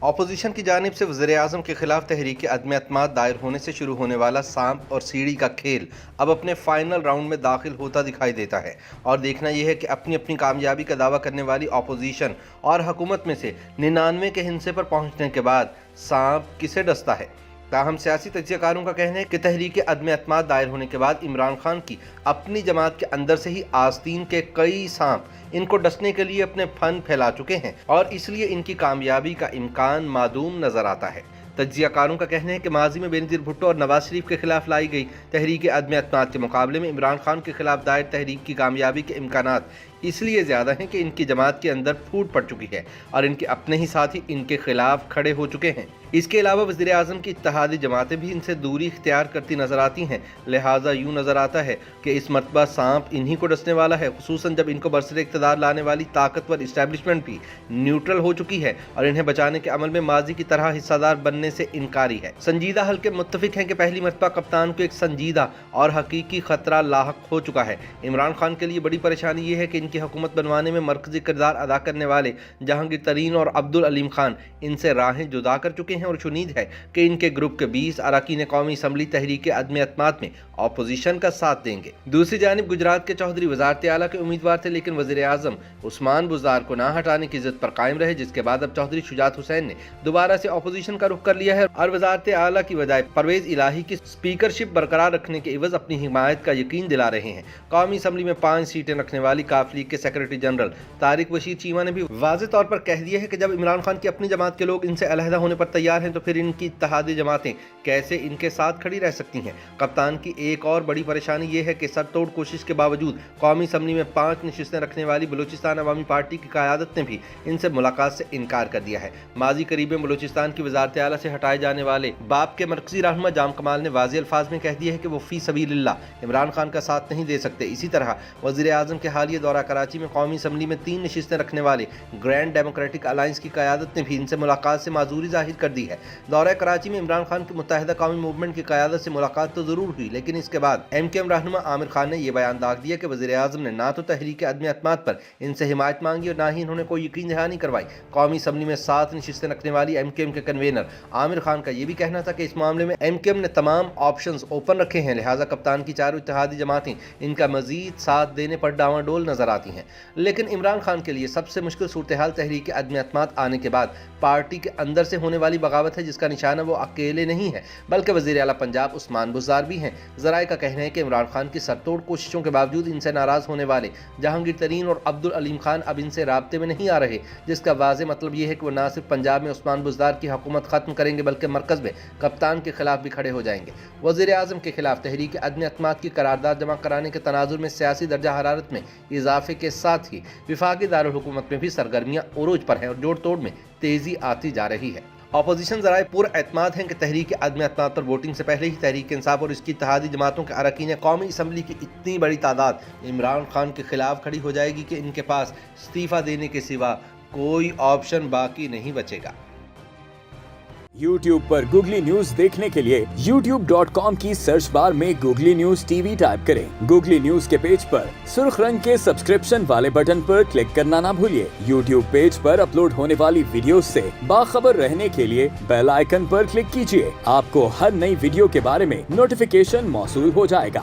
Opposition کی جانب سے وزیر اعظم کے خلاف تحریک عدم اعتماد دائر ہونے سے شروع ہونے والا سانپ اور سیڑھی کا کھیل اب اپنے فائنل راؤنڈ میں داخل ہوتا دکھائی دیتا ہے، اور دیکھنا یہ ہے کہ اپنی کامیابی کا دعویٰ کرنے والی اپوزیشن اور حکومت میں سے 99 کے ہندسے پر پہنچنے کے بعد سانپ کسے ڈستا ہے۔ تاہم سیاسی تجزیہ کاروں کا کہنا ہے کہ تحریک عدم اعتماد دائر ہونے کے بعد عمران خان کی اپنی جماعت کے اندر سے ہی آستین کے کئی سانپ ان کو ڈسنے کے لیے اپنے پھن پھیلا چکے ہیں، اور اس لیے ان کی کامیابی کا امکان معدوم نظر آتا ہے۔ تجزیہ کاروں کا کہنا ہے کہ ماضی میں بینظیر بھٹو اور نواز شریف کے خلاف لائی گئی تحریک عدم اعتماد کے مقابلے میں عمران خان کے خلاف دائر تحریک کی کامیابی کے امکانات اس لیے زیادہ ہیں کہ ان کی جماعت کے اندر پھوٹ پڑ چکی ہے اور ان کے اپنے ہی ساتھی ان کے خلاف کھڑے ہو چکے ہیں۔ اس کے علاوہ وزیر اعظم کی اتحادی جماعتیں بھی ان سے دوری اختیار کرتی نظر آتی ہیں، لہٰذا یوں نظر آتا ہے کہ اس مرتبہ سانپ انہی کو ڈسنے والا ہے، خصوصاً جب ان کو برسر اقتدار لانے والی طاقتور اسٹیبلشمنٹ بھی نیوٹرل ہو چکی ہے اور انہیں بچانے کے عمل میں ماضی کی طرح حصہ دار بننے سے انکاری ہے۔ سنجیدہ حلقے متفق ہیں کہ پہلی مرتبہ کپتان کو ایک سنجیدہ اور حقیقی خطرہ لاحق ہو چکا ہے۔ عمران خان کے لیے بڑی پریشانی یہ ہے کہ ان کی حکومت بنوانے میں مرکزی کردار ادا کرنے والے جہانگیر ترین اور عبدالعلیم خان ان سے راہیں جدا کر چکے ہیں، اور شنید ہے کہ ان کے گروپ کے 20 اراکین قومی اسمبلی تحریک عدم اعتماد میں اپوزیشن کا ساتھ دیں گے۔ دوسری جانب گجرات کے چودھری وزارت اعلیٰ کے امیدوار تھے، لیکن وزیر اعظم عثمان بزدار کو نہ ہٹانے کی ضد پر قائم رہے، جس کے بعد اب چودھری شجاعت حسین نے دوبارہ سے اپوزیشن کا رخ کر لیا ہے اور وزارت اعلیٰ کی بجائے پرویز الہی کی اسپیکرشپ برقرار رکھنے کے عوض اپنی حمایت کا یقین دلا رہے ہیں۔ قومی اسمبلی میں 5 سیٹیں رکھنے والی کاف لیگ کے سیکرٹری جنرل طارق بشیر چیمہ نے بھی واضح طور پر کہہ دیا ہے کہ جب عمران خان کی اپنی جماعت کے لوگ ان سے علیحدہ ہونے پر تیار ہیں تو پھر ان کی اتحادی جماعتیں کیسے ان کے ساتھ کھڑی رہ سکتی ہیں۔ کپتان کی ایک اور بڑی پریشانی یہ ہے کہ سر توڑ کوشش کے باوجود قومی اسمبلی میں 5 نشستیں رکھنے والی بلوچستان عوامی پارٹی کی قیادت نے بھی ان سے ملاقات سے انکار کر دیا ہے۔ ماضی قریب میں بلوچستان کی وزارت اعلیٰ سے ہٹائے جانے والے باپ کے مرکزی رہنما جام کمال نے واضح الفاظ میں کہہ دیا ہے کہ وہ فی سبیل اللہ عمران خان کا ساتھ نہیں دے سکتے۔ اسی طرح وزیر اعظم کے حالیہ دورہ کراچی میں قومی اسمبلی میں 3 نشستیں رکھنے والے گرینڈ ڈیموکریٹک الائنس کی قیادت نے بھی ان سے ملاقات سے معذوری ظاہر کر دی ہے۔ دورہ کراچی میں عمران خان کی متحدہ قومی موومنٹ کی قیادت سے ملاقات تو ضرور ہوئی، لیکن اس کے بعد ایم کیو ایم رہنما عامر خان نے یہ بیان داغ دیا کہ وزیر اعظم نے نہ تو تحریک عدم اعتماد پر ان سے حمایت مانگی اور نہ ہی انہوں نے کوئی یقین دہانی کروائی۔ قومی اسمبلی میں 7 نشستیں رکھنے والی ایم کیو ایم کے کنوینر عامر خان کا یہ بھی کہنا تھا کہ اس معاملے میں ایم کیو ایم نے تمام آپشنز اوپن رکھے ہیں، لہٰذا کپتان کی چاروں اتحادی جماعتیں ان کا مزید ساتھ دینے پر ڈاواڈول نظر آتی ہیں۔ لیکن عمران خان کے لیے سب سے مشکل صورتحال تحریک عدم اعتماد آنے کے بعد پارٹی کے اندر سے ہونے والی بغاوت ہے، جس کا نشانہ وہ اکیلے نہیں ہے بلکہ وزیر اعلیٰ پنجاب عثمان بزدار بھی ہیں۔ ذرائع کا کہنا ہے کہ عمران خان کی سرتوڑ کوششوں کے باوجود ان سے ناراض ہونے والے جہانگیر ترین اور عبدالعلیم خان اب ان سے رابطے میں نہیں آ رہے، جس کا واضح مطلب یہ ہے کہ وہ نہ صرف پنجاب میں عثمان بزدار کی حکومت ختم کریں گے بلکہ مرکز میں کپتان کے خلاف بھی کھڑے ہو جائیں گے۔ وزیر اعظم کے خلاف تحریک عدم اعتماد کی قرارداد جمع کرانے کے تناظر میں سیاسی درجہ حرارت میں اضافے کے ساتھ ہی وفاقی دارالحکومت میں بھی سرگرمیاں عروج پر ہیں اور جوڑ توڑ میں تیزی آتی جا رہی ہے۔ اپوزیشن ذرائع پر اعتماد ہیں کہ تحریک عدم اعتماد پر ووٹنگ سے پہلے ہی تحریک انصاف اور اس کی اتحادی جماعتوں کے اراکین قومی اسمبلی کی اتنی بڑی تعداد عمران خان کے خلاف کھڑی ہو جائے گی کہ ان کے پاس استعفیٰ دینے کے سوا کوئی آپشن باقی نہیں بچے گا۔ YouTube پر گوگلی نیوز دیکھنے کے لیے youtube.com کی سرچ بار میں googly news T V type کریں۔ گوگلی نیوز کے پیج پر سرخ رنگ کے سبسکرپشن والے بٹن پر کلک کرنا نہ بھولیے۔ YouTube پیج پر اپلوڈ ہونے والی ویڈیوز سے باخبر رہنے کے لیے بیل آئیکن پر کلک کیجیے۔ آپ کو ہر نئی ویڈیو کے بارے میں نوٹیفیکیشن موصول ہو جائے گا۔